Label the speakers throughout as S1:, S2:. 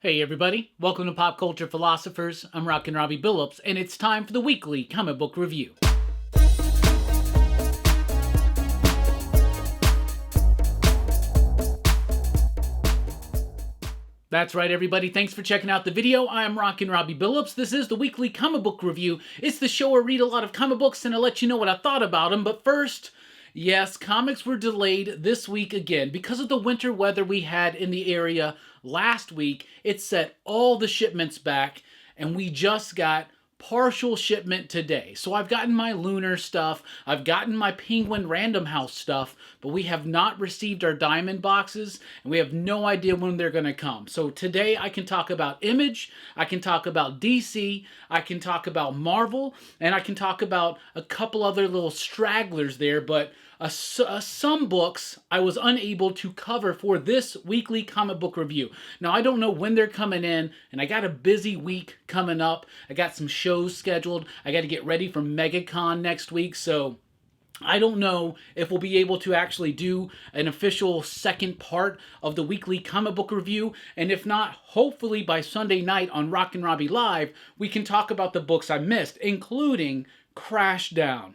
S1: Hey everybody, welcome to Pop Culture Philosophers. I'm Rockin Robbie Billups, and it's time for the weekly comic book review. That's right everybody, thanks for checking out the video. I am Rockin Robbie Billups. This is the weekly comic book review. It's the show where I read a lot of comic books and I let you know what I thought about them, but first, yes, comics were delayed this week again. Because of the winter weather we had in the area last week, it set all the shipments back, and we just got partial shipment today. So I've gotten my Lunar stuff, I've gotten my Penguin Random House stuff, but we have not received our Diamond boxes, and we have no idea when they're going to come. So today I can talk about Image, I can talk about DC, I can talk about Marvel, and I can talk about a couple other little stragglers there, but some books I was unable to cover for this weekly comic book review. Now, I don't know when they're coming in, and I got a busy week coming up. I got some shows scheduled. I got to get ready for MegaCon next week, so I don't know if we'll be able to actually do an official second part of the weekly comic book review, and if not, hopefully by Sunday night on Rockin Robbie Live, we can talk about the books I missed, including Crashdown.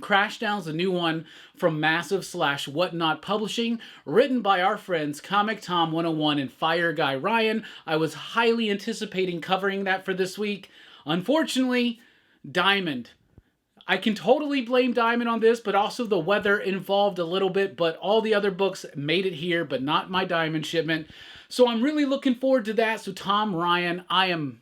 S1: Crashdown's a new one from Massive/Whatnot Publishing, written by our friends Comic Tom 101 and Fire Guy Ryan. I was highly anticipating covering that for this week. Unfortunately, Diamond. I can totally blame Diamond on this, but also the weather involved a little bit, but all the other books made it here, but not my Diamond shipment. So I'm really looking forward to that. So Tom Ryan, I'm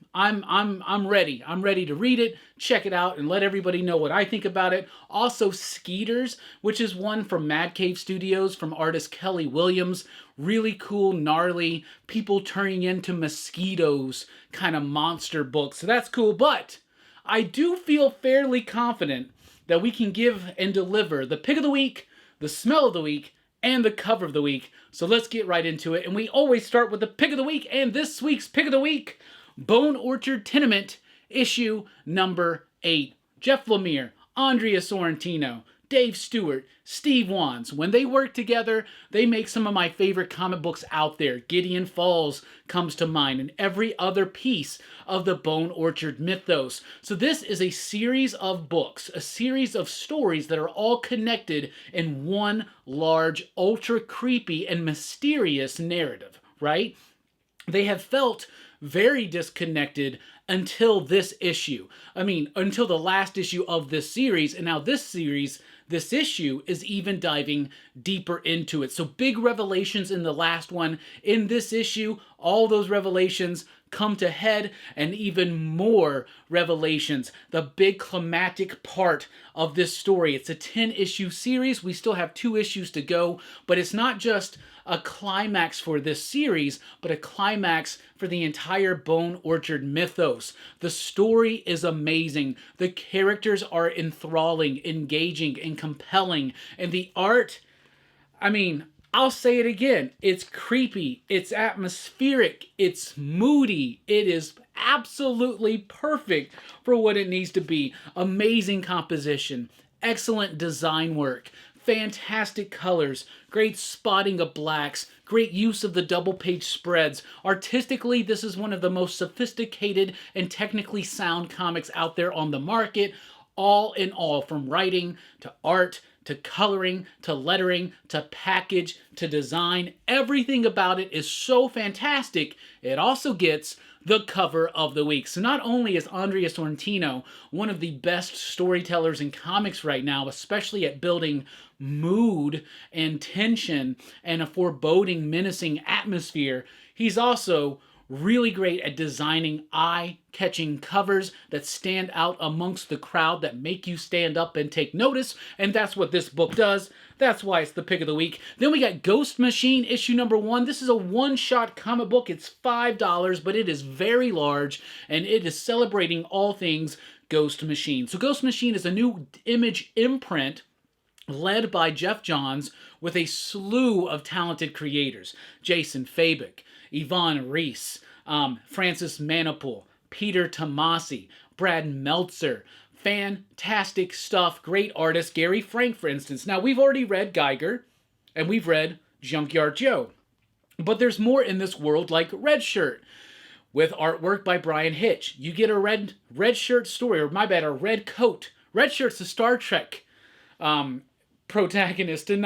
S1: ready. I'm ready to read it, check it out, and let everybody know what I think about it. Also Skeeters, which is one from Mad Cave Studios from artist Kelly Williams. Really cool, gnarly, people turning into mosquitoes kind of monster book. So that's cool, but I do feel fairly confident that we can give and deliver the pick of the week, the smell of the week, and the cover of the week. So let's get right into it. And we always start with the pick of the week, and this week's pick of the week, Bone Orchard Tenement, issue number 8. Jeff Lemire, Andrea Sorrentino, Dave Stewart, Steve Wands. When they work together, they make some of my favorite comic books out there. Gideon Falls comes to mind, and every other piece of the Bone Orchard mythos. So this is a series of books, a series of stories that are all connected in one large, ultra creepy and mysterious narrative, right? They have felt very disconnected until this issue. I mean, until the last issue of this series, and now this issue is even diving deeper into it. So big revelations in the last one. In this issue, all those revelations come to head, and even more revelations. The big climactic part of this story. It's a 10-issue series. We still have 2 issues to go, but it's not just a climax for this series, but a climax for the entire Bone Orchard mythos. The story is amazing. The characters are enthralling, engaging, and compelling. And the art, I mean, I'll say it again. It's creepy. It's atmospheric. It's moody. It is absolutely perfect for what it needs to be. Amazing composition. Excellent design work. Fantastic colors, great spotting of blacks, great use of the double-page spreads. Artistically, this is one of the most sophisticated and technically sound comics out there on the market. All in all, from writing to art to coloring to lettering to package to design, everything about it is so fantastic. It also gets the cover of the week. So not only is Andrea Sorrentino one of the best storytellers in comics right now, especially at building mood and tension and a foreboding, menacing atmosphere, he's also really great at designing eye-catching covers that stand out amongst the crowd, that make you stand up and take notice, and that's what this book does. That's why it's the pick of the week. Then we got Ghost Machine, issue number 1. This is a one-shot comic book. It's $5, but it is very large, and it is celebrating all things Ghost Machine. So Ghost Machine is a new Image imprint led by Jeff Johns with a slew of talented creators. Jason Fabik, Yvonne Reese, Francis Manapul, Peter Tomasi, Brad Meltzer. Fantastic stuff. Great artist. Gary Frank, for instance. Now, we've already read Geiger, and we've read Junkyard Joe. But there's more in this world, like Red Shirt. with artwork by Brian Hitch. You get a red shirt story, or my bad, a red coat. Red shirt's a Star Trek protagonist, and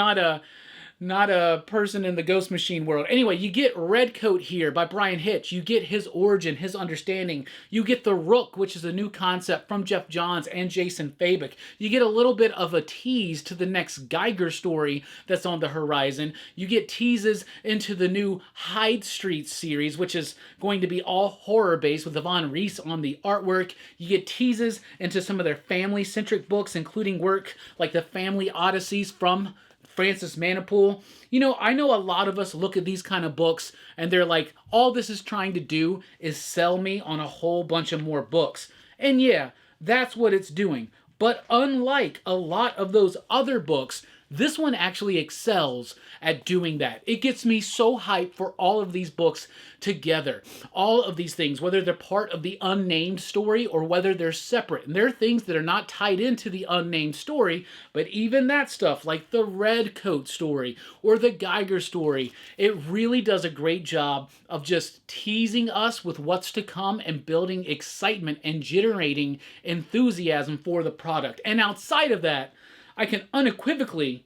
S1: not a person in the Ghost Machine world. Anyway, you get Red Coat here by Brian Hitch. You get his origin, his understanding. You get the Rook, which is a new concept from Jeff Johns and Jason Fabok. You get a little bit of a tease to the next Geiger story that's on the horizon. You get teases into the new Hyde Street series, which is going to be all horror-based with Yvonne Reese on the artwork. You get teases into some of their family-centric books, including work like the Family Odysseys from Francis Manipool. You know, I know a lot of us look at these kind of books and they're like, all this is trying to do is sell me on a whole bunch of more books. And yeah, that's what it's doing. But unlike a lot of those other books, this one actually excels at doing that. It gets me so hyped for all of these books together. All of these things, whether they're part of the unnamed story or whether they're separate. And there are things that are not tied into the unnamed story, but even that stuff, like the Red Coat story or the Geiger story, it really does a great job of just teasing us with what's to come and building excitement and generating enthusiasm for the product. And outside of that, I can unequivocally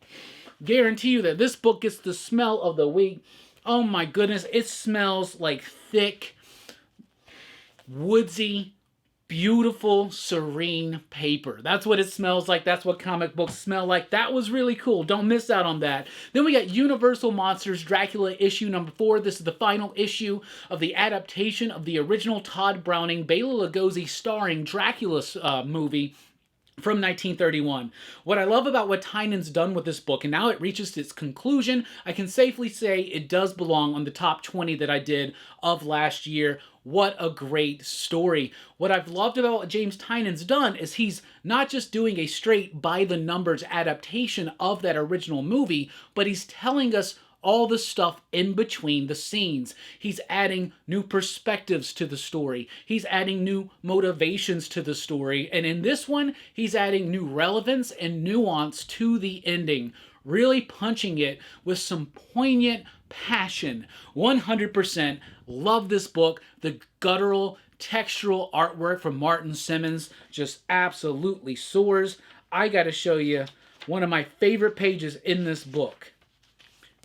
S1: guarantee you that this book gets the smell of the week. Oh my goodness, it smells like thick, woodsy, beautiful, serene paper. That's what it smells like. That's what comic books smell like. That was really cool. Don't miss out on that. Then we got Universal Monsters Dracula issue number 4. This is the final issue of the adaptation of the original Todd Browning, Bela Lugosi starring Dracula movie from 1931. What I love about what Tynan's done with this book, and now it reaches its conclusion, I can safely say it does belong on the top 20 that I did of last year. What a great story. What I've loved about what James Tynan's done is he's not just doing a straight by-the-numbers adaptation of that original movie, but he's telling us all the stuff in between the scenes. He's adding new perspectives to the story. He's adding new motivations to the story. And in this one, he's adding new relevance and nuance to the ending, really punching it with some poignant passion. 100% love this book. The guttural, textural artwork from Martin Simmons just absolutely soars. I gotta show you one of my favorite pages in this book.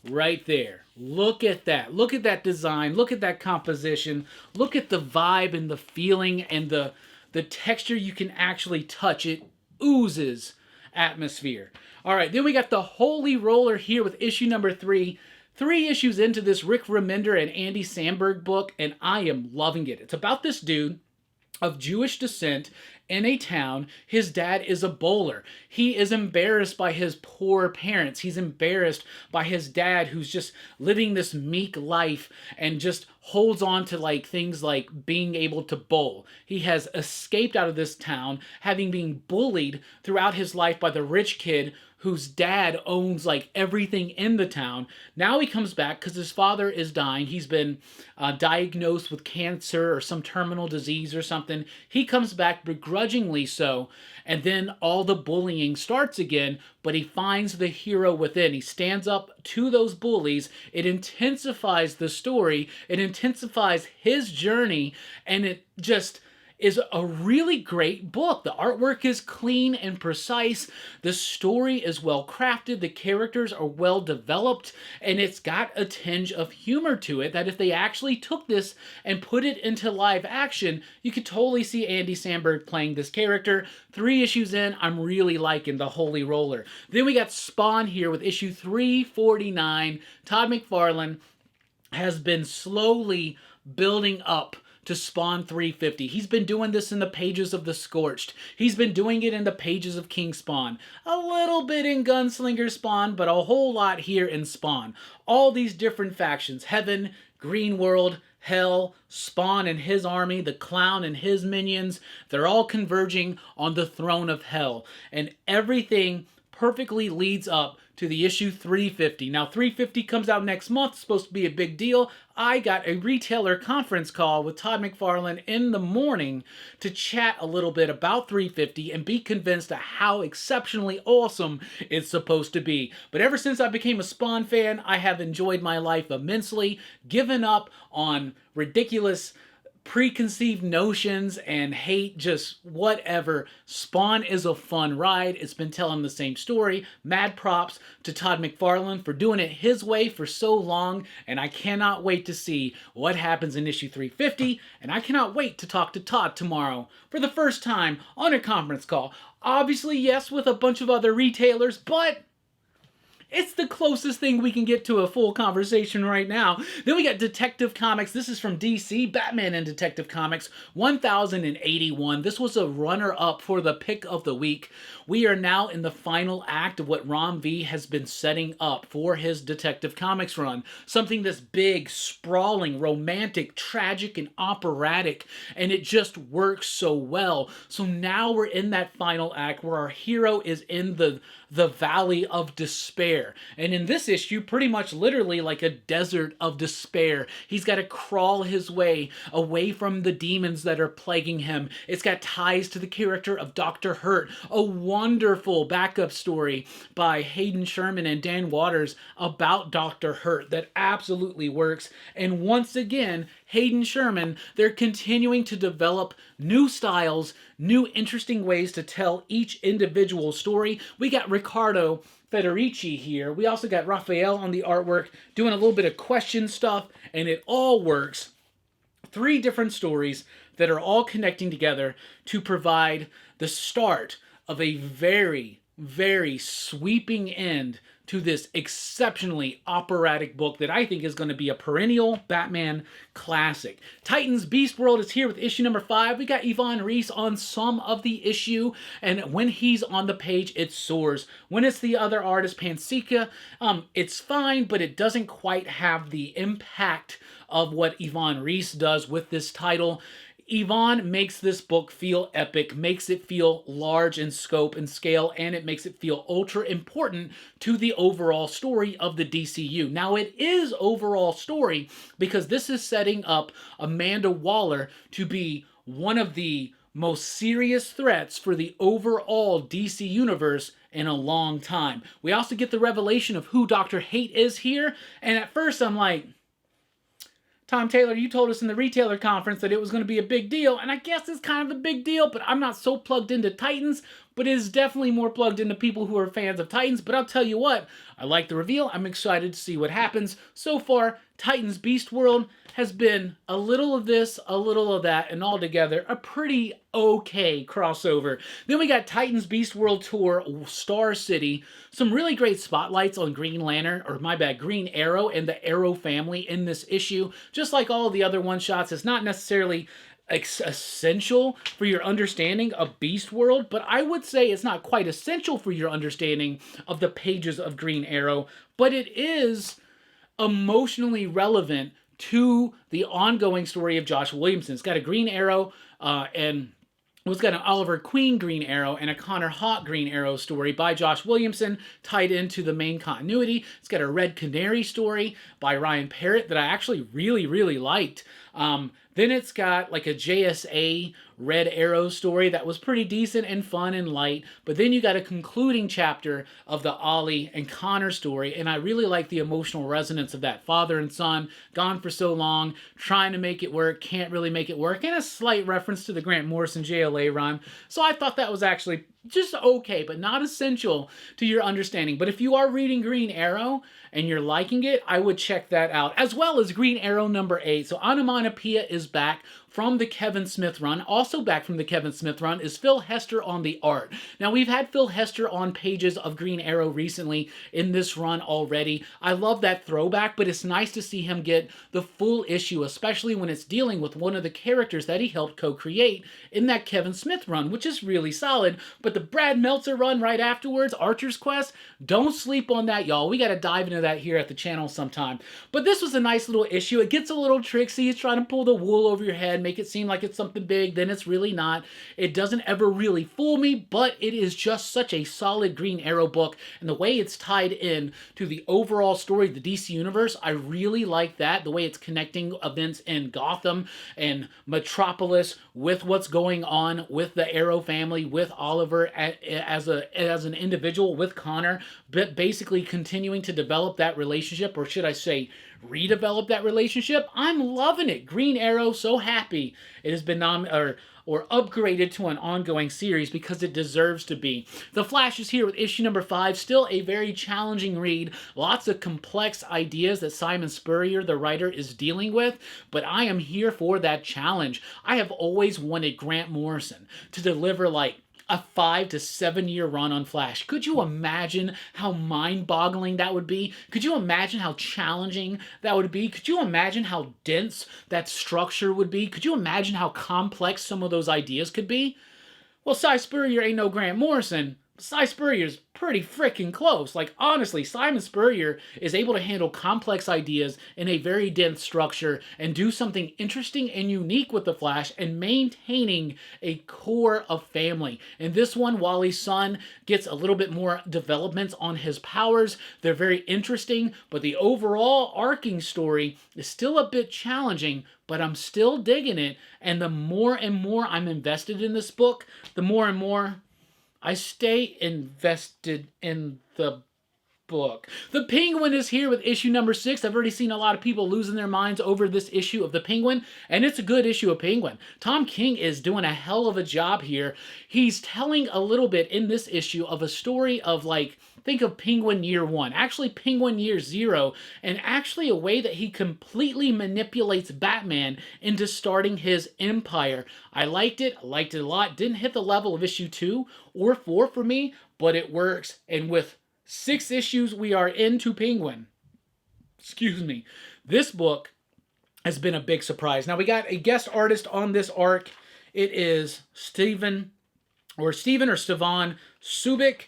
S1: Right there. Look at that. Look at that design. Look at that composition. Look at the vibe and the feeling and the texture you can actually touch. It oozes atmosphere. All right, then we got the Holy Roller here with issue number 3. 3 issues into this Rick Remender and Andy Samberg book, and I am loving it. It's about this dude of Jewish descent in a town. His dad is a bowler. He is embarrassed by his poor parents. He's embarrassed by his dad, who's just living this meek life and just holds on to like things like being able to bowl. He has escaped out of this town, having been bullied throughout his life by the rich kid whose dad owns like everything in the town. Now he comes back because his father is dying. He's been diagnosed with cancer or some terminal disease or something. He comes back begrudgingly so, and then all the bullying starts again, but he finds the hero within. He stands up to those bullies. It intensifies the story. It intensifies his journey, and it just is a really great book. The artwork is clean and precise. The story is well crafted. The characters are well developed, and it's got a tinge of humor to it that if they actually took this and put it into live action, you could totally see Andy Samberg playing this character. 3 issues in, I'm really liking the Holy Roller. Then we got Spawn here with issue 349. Todd McFarlane has been slowly building up to Spawn 350. He's been doing this in the pages of The Scorched. He's been doing it in the pages of King Spawn. A little bit in Gunslinger Spawn, but a whole lot here in Spawn. All these different factions, Heaven, Green World, Hell, Spawn and his army, the Clown and his minions, they're all converging on the throne of Hell. And everything perfectly leads up to the issue 350. Now, 350 comes out next month. It's supposed to be a big deal. I got a retailer conference call with Todd McFarlane in the morning to chat a little bit about 350 and be convinced of how exceptionally awesome it's supposed to be. But ever since I became a Spawn fan, I have enjoyed my life immensely, given up on ridiculous preconceived notions and hate, just whatever. Spawn is a fun ride. It's been telling the same story. Mad props to Todd McFarlane for doing it his way for so long, and I cannot wait to see what happens in issue 350, and I cannot wait to talk to Todd tomorrow for the first time on a conference call. Obviously, yes, with a bunch of other retailers, but it's the closest thing we can get to a full conversation right now. Then we got Detective Comics. This is from DC, Batman and Detective Comics, 1081. This was a runner-up for the pick of the week. We are now in the final act of what Ron V has been setting up for his Detective Comics run. Something that's big, sprawling, romantic, tragic, and operatic, and it just works so well. So now we're in that final act where our hero is in the valley of despair. And in this issue, pretty much literally like a desert of despair. He's got to crawl his way away from the demons that are plaguing him. It's got ties to the character of Dr. Hurt, a wonderful backup story by Hayden Sherman and Dan Waters about Dr. Hurt that absolutely works. And once again, Hayden Sherman, they're continuing to develop new styles, new interesting ways to tell each individual story. We got Riccardo Federici here. We also got Raphael on the artwork doing a little bit of question stuff, and it all works. 3 different stories that are all connecting together to provide the start of a very, very sweeping end to this exceptionally operatic book that I think is going to be a perennial Batman classic. Titans Beast World is here with issue number 5. We got Yvonne Reese on some of the issue, and when he's on the page, it soars. When it's the other artist, Pansica, it's fine, but it doesn't quite have the impact of what Yvonne Reese does with this title. Yvonne makes this book feel epic, makes it feel large in scope and scale, and it makes it feel ultra important to the overall story of the DCU. Now, it is overall story because this is setting up Amanda Waller to be one of the most serious threats for the overall DC universe in a long time. We also get the revelation of who Dr. Hate is here, and at first I'm like, Tom Taylor, you told us in the retailer conference that it was going to be a big deal, and I guess it's kind of a big deal, but I'm not so plugged into Titans, but it is definitely more plugged into people who are fans of Titans. But I'll tell you what, I like the reveal. I'm excited to see what happens. So far, Titans Beast World has been a little of this, a little of that, and altogether a pretty okay crossover. Then we got Titans Beast World Tour Star City. Some really great spotlights on Green Lantern, or my bad, Green Arrow and the Arrow family in this issue. Just like all the other one-shots, it's not necessarily essential for your understanding of Beast World, but I would say it's not quite essential for your understanding of the pages of Green Arrow, but it is emotionally relevant to the ongoing story of Josh Williamson. It's got a Green Arrow and it's got an Oliver Queen Green Arrow and a Connor Hawk Green Arrow story by Josh Williamson tied into the main continuity. It's got a Red Canary story by Ryan Parrott that I actually really, really liked. Then it's got like a JSA Red Arrow story that was pretty decent and fun and light. But then you got a concluding chapter of the Ollie and Connor story. And I really like the emotional resonance of that father and son, gone for so long, trying to make it work, can't really make it work. And a slight reference to the Grant Morrison JLA run. So I thought that was actually just okay, but not essential to your understanding. But if you are reading Green Arrow and you're liking it, I would check that out, as well as Green Arrow number 8. So Onomatopoeia is back from the Kevin Smith run. Also back from the Kevin Smith run is Phil Hester on the art. Now, we've had Phil Hester on pages of Green Arrow recently in this run already. I love that throwback, but it's nice to see him get the full issue, especially when it's dealing with one of the characters that he helped co-create in that Kevin Smith run, which is really solid. But the Brad Meltzer run right afterwards, Archer's Quest, don't sleep on that, y'all. We got to dive into that here at the channel sometime. But this was a nice little issue. It gets a little tricksy. It's trying to pull the wool over your head, make it seem like it's something big, then it's really not. It doesn't ever really fool me, but it is just such a solid Green Arrow book, and the way it's tied in to the overall story of the DC Universe, I really like that. The way it's connecting events in Gotham and Metropolis with what's going on with the Arrow family, with Oliver as an individual, with Connor, but basically continuing to develop that relationship, or should I say redevelop that relationship. I'm loving it. Green Arrow, so happy it has been or upgraded to an ongoing series because it deserves to be. The Flash is here with issue number 5, still a very challenging read. Lots of complex ideas that Simon Spurrier, the writer, is dealing with, but I am here for that challenge. I have always wanted Grant Morrison to deliver like a 5 to 7 year run on Flash. Could you imagine how mind-boggling that would be? Could you imagine how challenging that would be? Could you imagine how dense that structure would be? Could you imagine how complex some of those ideas could be? Well, Cy Spurrier ain't no Grant Morrison. Cy Spurrier's pretty freaking close. Like, honestly, Simon Spurrier is able to handle complex ideas in a very dense structure and do something interesting and unique with the Flash and maintaining a core of family. In this one, Wally's son gets a little bit more developments on his powers. They're very interesting, but the overall arcing story is still a bit challenging, but I'm still digging it. And the more and more I'm invested in this book, the more and more I stay invested in the book. The Penguin is here with issue number 6. I've already seen a lot of people losing their minds over this issue of the Penguin, and it's a good issue of Penguin. Tom King is doing a hell of a job here. He's telling a little bit in this issue of a story of, like, think of Penguin Year 1, actually Penguin Year 0, and actually a way that he completely manipulates Batman into starting his empire. I liked it a lot. Didn't hit the level of issue 2 or 4 for me, but it works. And with 6 issues we are into Penguin, this book has been a big surprise. Now we got a guest artist on this arc. It is Stevan Subic.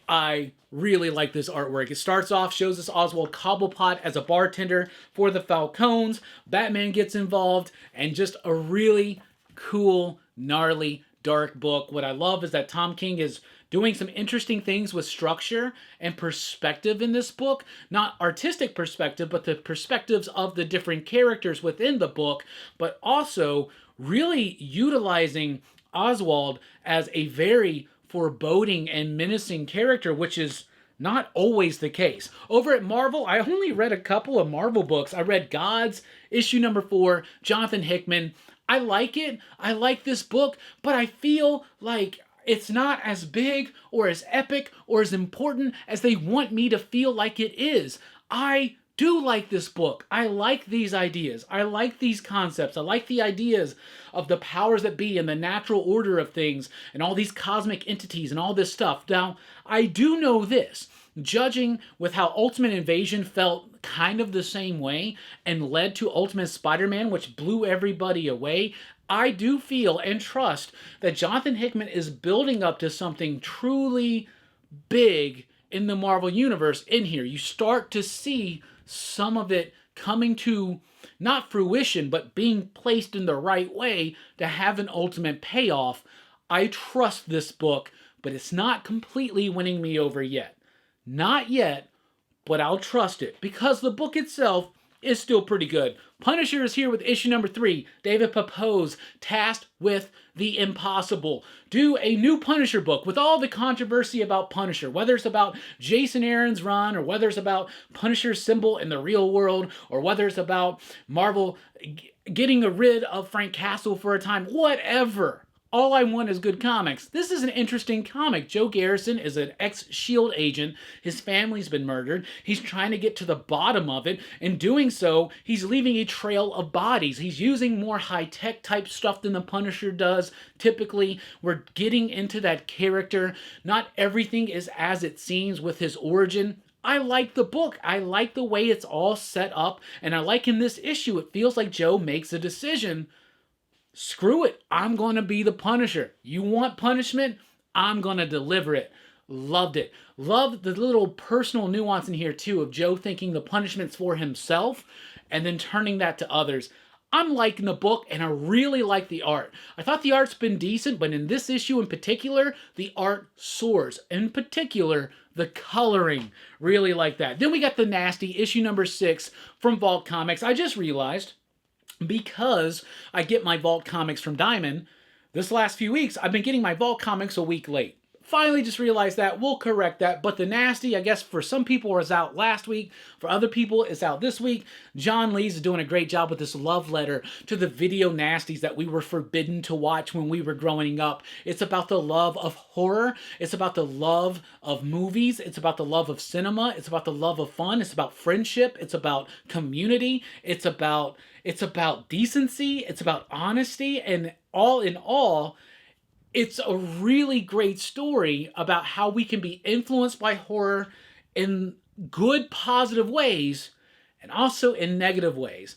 S1: I really like this artwork. It starts off, shows us Oswald Cobblepot as a bartender for the Falcons. Batman gets involved, and just a really cool, gnarly, dark book. What I love is that Tom King is doing some interesting things with structure and perspective in this book. Not artistic perspective, but the perspectives of the different characters within the book, but also really utilizing Oswald as a very foreboding and menacing character, which is not always the case. Over at Marvel, I only read a couple of Marvel books. I read G.O.D.S, issue number 4, Jonathan Hickman. I like it. I like this book, but I feel like it's not as big or as epic or as important as they want me to feel like it is. I do like this book. I like these ideas. I like these concepts. I like the ideas of the powers that be and the natural order of things and all these cosmic entities and all this stuff. Now, I do know this. Judging with how Ultimate Invasion felt kind of the same way and led to Ultimate Spider-Man, which blew everybody away, I do feel and trust that Jonathan Hickman is building up to something truly big in the Marvel Universe in here. You start to see some of it coming to, not fruition, but being placed in the right way to have an ultimate payoff. I trust this book, but it's not completely winning me over yet. Not yet, but I'll trust it because the book itself is still pretty good. Punisher is here with issue number 3. David Pepose, tasked with the impossible. Do a new Punisher book with all the controversy about Punisher, whether it's about Jason Aaron's run, or whether it's about Punisher's symbol in the real world, or whether it's about Marvel getting rid of Frank Castle for a time, whatever. All I want is good comics. This is an interesting comic. Joe Garrison is an ex-SHIELD agent. His family's been murdered. He's trying to get to the bottom of it. In doing so, he's leaving a trail of bodies. He's using more high-tech type stuff than the Punisher does. Typically, we're getting into that character. Not everything is as it seems with his origin. I like the book. I like the way it's all set up. And I like in this issue, it feels like Joe makes a decision. Screw it. I'm going to be the Punisher. You want punishment? I'm going to deliver it. Loved it. Loved the little personal nuance in here, too, of Joe thinking the punishment's for himself and then turning that to others. I'm liking the book, and I really like the art. I thought the art's been decent, but in this issue in particular, the art soars. In particular, the coloring. Really like that. Then we got The Nasty, issue number 6 from Vault Comics. I just realized, because I get my Vault Comics from Diamond, this last few weeks, I've been getting my Vault Comics a week late. finally just realized that. We'll correct that. But The Nasty, I guess for some people was out last week. For other people, it's out this week. John Lees is doing a great job with this love letter to the video nasties that we were forbidden to watch when we were growing up. It's about the love of horror. It's about the love of movies. It's about the love of cinema. It's about the love of fun. It's about friendship. It's about community. It's about decency. It's about honesty. And all in all, it's a really great story about how we can be influenced by horror in good, positive ways and also in negative ways.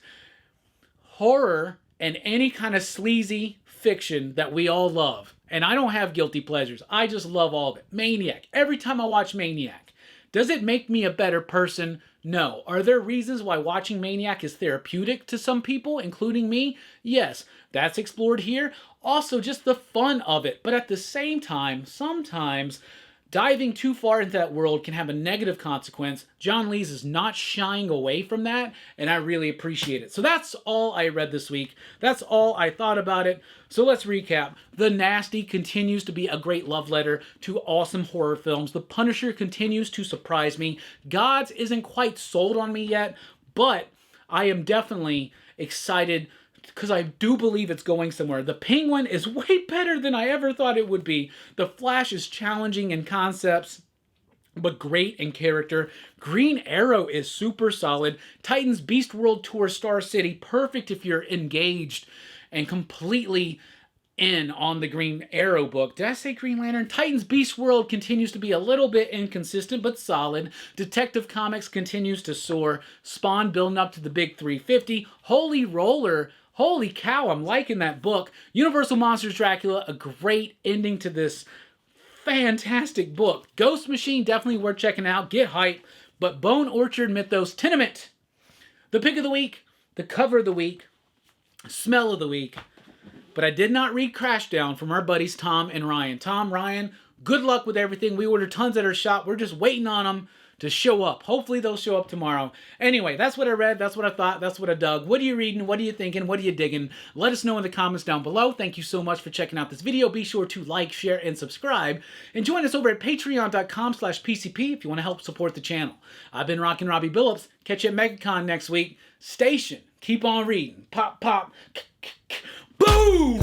S1: Horror and any kind of sleazy fiction that we all love. And I don't have guilty pleasures. I just love all of it. Maniac. Every time I watch Maniac. Does it make me a better person? No. Are there reasons why watching Maniac is therapeutic to some people, including me? Yes. That's explored here. Also, just the fun of it. But at the same time, sometimes diving too far into that world can have a negative consequence. John Lees is not shying away from that, and I really appreciate it. So that's all I read this week. That's all I thought about it. So let's recap. The Nasty continues to be a great love letter to awesome horror films. The Punisher continues to surprise me. G.O.D.S isn't quite sold on me yet, but I am definitely excited because I do believe it's going somewhere. The Penguin is way better than I ever thought it would be. The Flash is challenging in concepts, but great in character. Green Arrow is super solid. Titans Beast World Tour Star City, perfect if you're engaged and completely in on the Green Arrow book. Did I say Green Lantern? Titans Beast World continues to be a little bit inconsistent, but solid. Detective Comics continues to soar. Spawn building up to the big 350. Holy Roller. Holy cow, I'm liking that book. Universal Monsters Dracula, a great ending to this fantastic book. Ghost Machine, definitely worth checking out. Get hype. But Bone Orchard Mythos Tenement, the pick of the week, the cover of the week, smell of the week. But I did not read Crashdown from our buddies Tom and Ryan. Tom, Ryan, good luck with everything. We ordered tons at our shop. We're just waiting on them to show up. Hopefully they'll show up tomorrow. Anyway, that's what I read. That's what I thought. That's what I dug. What are you reading? What are you thinking? What are you digging? Let us know in the comments down below. Thank you so much for checking out this video. Be sure to like, share, and subscribe. And join us over at patreon.com/PCP if you want to help support the channel. I've been Rockin Robbie Billups. Catch you at MegaCon next week. Station. Keep on reading. Pop, pop. Boom!